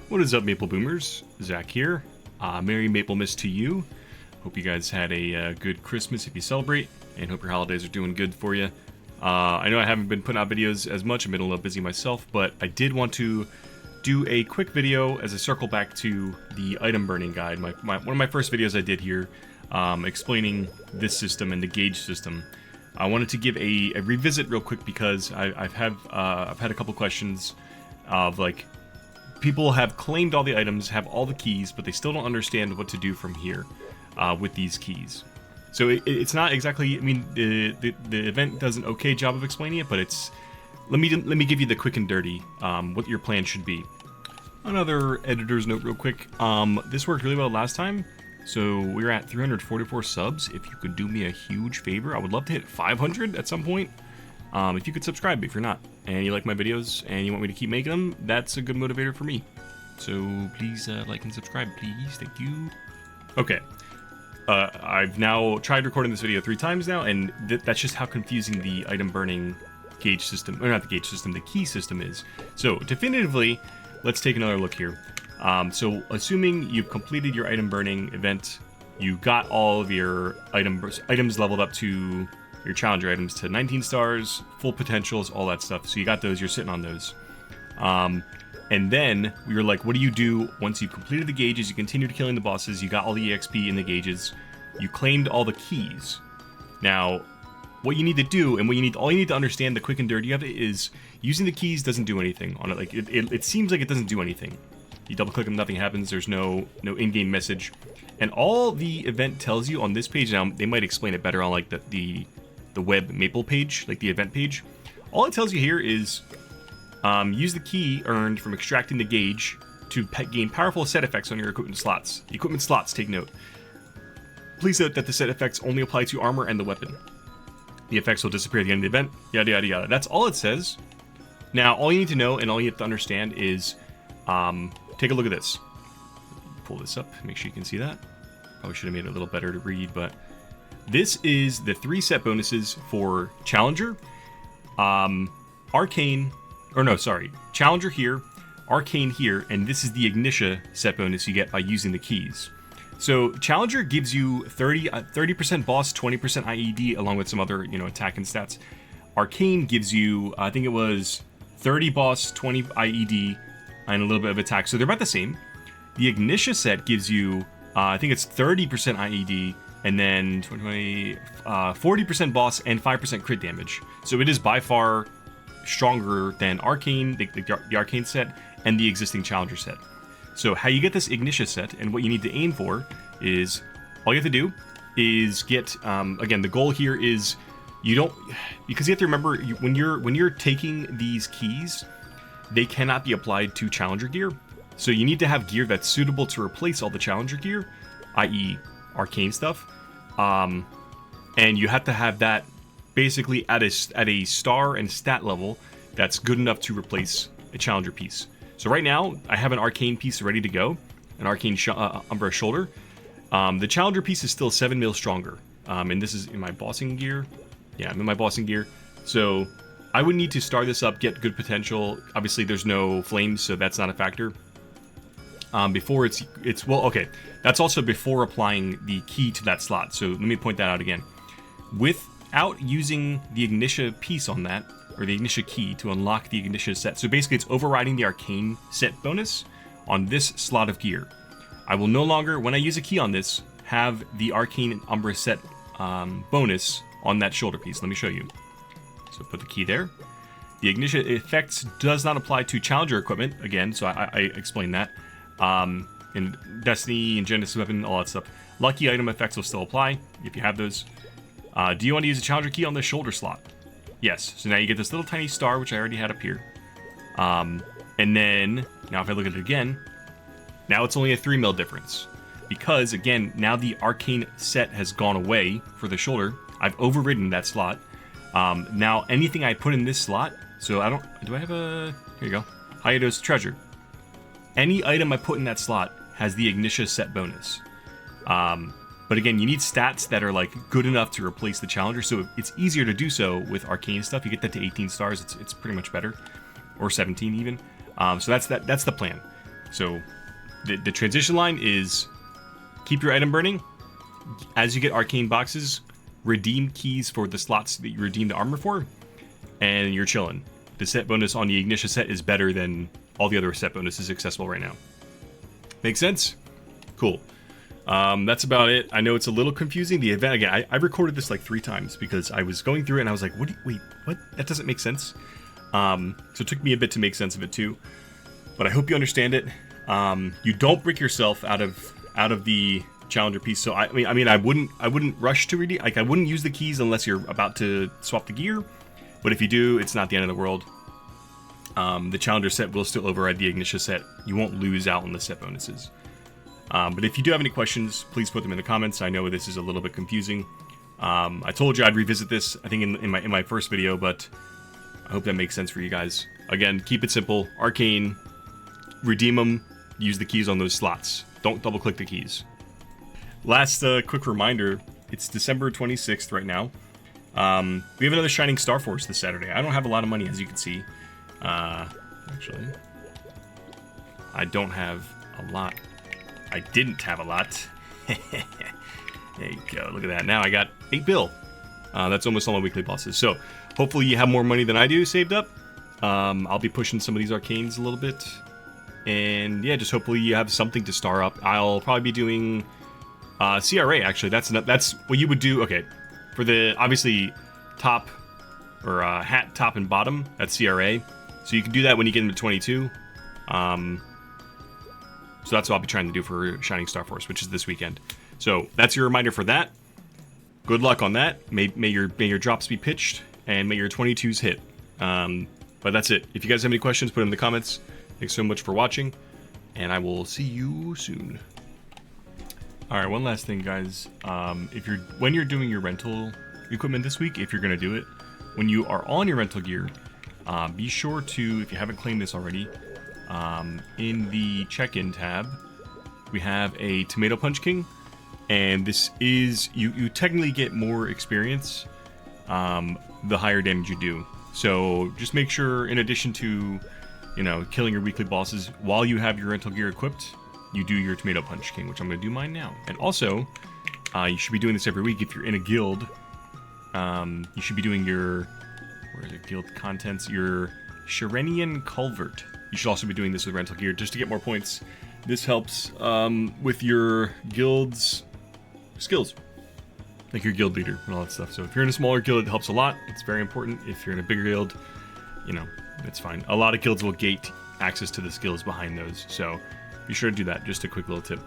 What is up, Maple Boomers? Zach here. Merry Maplemas to you. Hope you guys had a good Christmas if you celebrate, and hope your holidays are doing good for you. I know I haven't been putting out videos as much. I've been a little busy myself, but I did want to do a quick video as a circle back to the item burning guide. One of my first videos I did here, explaining this system and the gauge system. I wanted to give a revisit real quick because I've had a couple questions of like, people have claimed all the items, have all the keys, but they still don't understand what to do from here with these keys. So it's not exactly, I mean, the event does an okay job of explaining it, but it's, let me give you the quick and dirty, what your plan should be. Another editor's note real quick, this worked really well last time, so we're at 344 subs. If you could do me a huge favor, I would love to hit 500 at some point. If you could subscribe, if you're not, and you like my videos and you want me to keep making them, that's a good motivator for me. So please like and subscribe, please. Thank you. Okay. I've now tried recording this video 3 times now, and that's just how confusing the item burning gauge system, or not the gauge system, the key system is. So definitively, let's take another look here. So assuming you've completed your item burning event, you got all of your items leveled up to your challenger items to 19 stars, full potentials, all that stuff. So you got those, you're sitting on those. And then we were like, what do you do once you've completed the gauges, you continued killing the bosses, you got all the EXP in the gauges, you claimed all the keys. Now, what you need to do, and all you need to understand, the quick and dirty of it, is using the keys doesn't do anything on it. Like, it seems like it doesn't do anything. You double click them, nothing happens, there's no in-game message. And all the event tells you on this page, now they might explain it better on like the web maple page, like the event page. All it tells you here is use the key earned from extracting the gauge to gain powerful set effects on your equipment slots. Equipment slots, take note. Please note that the set effects only apply to armor and the weapon. The effects will disappear at the end of the event, yada yada yada. That's all it says. Now, all you need to know and all you have to understand is, take a look at this. Pull this up, make sure you can see that. Probably should have made it a little better to read, but this is the 3 set bonuses for Challenger, Arcane, or no, sorry, Challenger here, Arcane here, and this is the Ignitia set bonus you get by using the keys. So Challenger gives you 30% boss, 20% IED, along with some other, attack and stats. Arcane gives you, I think it was 30 boss, 20 IED, and a little bit of attack, so they're about the same. The Ignitia set gives you, I think it's 30% IED, and then 40% boss and 5% crit damage. So it is by far stronger than Arcane, the Arcane set, and the existing Challenger set. So how you get this Ignitia set, and what you need to aim for, is all you have to do is get, again, the goal here is because you have to remember, when you're taking these keys, they cannot be applied to Challenger gear. So you need to have gear that's suitable to replace all the Challenger gear, i.e. Arcane stuff. And you have to have that basically at a star and stat level that's good enough to replace a Challenger piece. So right now, I have an Arcane piece ready to go, an Arcane Umbra shoulder. The Challenger piece is still 7 mil stronger, and this is in my bossing gear. Yeah, I'm in my bossing gear. So I would need to star this up, get good potential. Obviously, there's no flames, so that's not a factor. Before it's well, okay, that's also before applying the key to that slot, so let me point that out again. Without using the Ignitia piece on that, or the Ignitia key to unlock the Ignitia set, so basically it's overriding the Arcane set bonus on this slot of gear. I will no longer, when I use a key on this, have the Arcane Umbra set bonus on that shoulder piece. Let me show you. So put the key there. The Ignitia effects does not apply to Challenger equipment, again, so I explained that. In Destiny and Genesis weapon, all that stuff. Lucky item effects will still apply if you have those. Do you want to use a Challenger key on the shoulder slot? Yes. So now you get this little tiny star, which I already had up here. And then, now if I look at it again, now it's only a 3 mil difference. Because, again, now the Arcane set has gone away for the shoulder. I've overridden that slot. Now, anything I put in this slot, so do I have a, here you go, Hydos Treasure. Any item I put in that slot has the Ignitia set bonus. But again, you need stats that are like good enough to replace the Challenger, so it's easier to do so with Arcane stuff. You get that to 18 stars, it's pretty much better, or 17 even. So that's the plan. So the transition line is keep your item burning. As you get arcane boxes, redeem keys for the slots that you redeem the armor for, and you're chilling. The set bonus on the Ignitia set is better than all the other set bonuses accessible right now. Make sense? Cool. That's about it. I know it's a little confusing. The event, again, I recorded this like 3 times because I was going through it and I was like, wait, what? That doesn't make sense. So it took me a bit to make sense of it too. But I hope you understand it. You don't brick yourself out of the challenger piece. So I mean, I wouldn't rush to redeem. Like, I wouldn't use the keys unless you're about to swap the gear. But if you do, it's not the end of the world. The challenger set will still override the Ignitia set. You won't lose out on the set bonuses. But if you do have any questions, please put them in the comments. I know this is a little bit confusing. I told you I'd revisit this, I think, in my first video, but I hope that makes sense for you guys. Again, keep it simple. Arcane, redeem them, use the keys on those slots. Don't double-click the keys. Last quick reminder, it's December 26th right now. We have another Shining Star Force this Saturday. I don't have a lot of money, as you can see. Actually, I don't have a lot. I didn't have a lot. There you go. Look at that. Now I got 8 bill. That's almost all my weekly bosses. So hopefully you have more money than I do saved up. I'll be pushing some of these arcanes a little bit. And yeah, just hopefully you have something to star up. I'll probably be doing CRA, actually. That's what you would do. Okay. For the, obviously, top, or hat, top, and bottom, that's CRA. So you can do that when you get into 22. So that's what I'll be trying to do for Shining Star Force, which is this weekend. So that's your reminder for that. Good luck on that. May your drops be pitched, and may your 22s hit. But that's it. If you guys have any questions, put them in the comments. Thanks so much for watching, and I will see you soon. All right, one last thing, guys. When you're doing your rental equipment this week, if you're going to do it, when you are on your rental gear, be sure to, if you haven't claimed this already, in the check-in tab, we have a Tomato Punch King, and this is, you technically get more experience the higher damage you do. So just make sure, in addition to, killing your weekly bosses, while you have your rental gear equipped, you do your Tomato Punch King, which I'm going to do mine now. And also, you should be doing this every week. If you're in a guild, you should be doing your, where is it, guild contents, your Sharenian Culvert. You should also be doing this with rental gear just to get more points. This helps with your guild's skills, like your guild leader and all that stuff. So if you're in a smaller guild, it helps a lot. It's very important. If you're in a bigger guild, it's fine. A lot of guilds will gate access to the skills behind those. So be sure to do that. Just a quick little tip.